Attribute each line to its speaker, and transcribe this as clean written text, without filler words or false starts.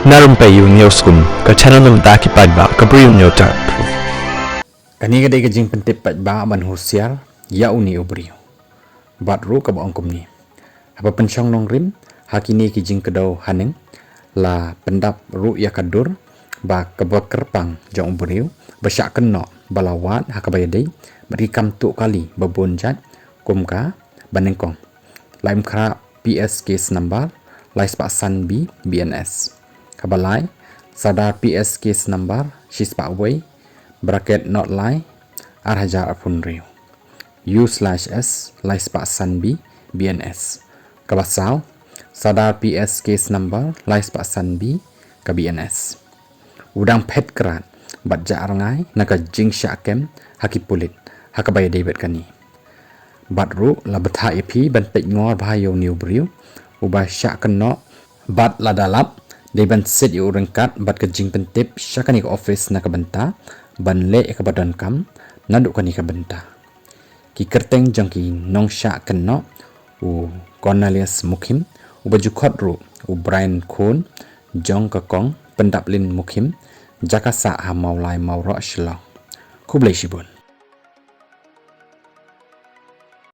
Speaker 1: Na Rympei U ke channel nabynta ki paidbah ke Bri U Hynñiewtrep.
Speaker 2: Kani kadai ke Jingpyntip paidbah ban husiar ya uni briew. Bat ru ka baong kumni. Apa pensyong nong rim hakini ki jing kedau haneng la pendap ru ya kadur ba kebak kerpang jong briew besyak keno balawat hakabayadai berikam tu kali babonjat kumka banengkong. Laim kra PS case number lai spa san B BNS. Kabalai sadar PS case number shispa way bracket not lie arhajar apun rieh U/S lai spa san B BNS. Kabasau sadar PS case number lai spa san B ke BNS. Udang phet kerat bat ja rangai naka jing syakem hakipulit hakabaya David kani. Bat ru la betha iaphi ban pet ngor bahayo new briew ubah syak keno bat la dalap de ban set yu rengkat bat ke Jingpyntip syakani ke office naka benta ban le ke badan kam naduk kani ke benta. Ki kyrteng jong ki nong syak keno u Cornelius mukim u baju ru u Brian khon jong ke kong pendap lin mukim jakasa ha maulai mauro shlo Khublei Shibun.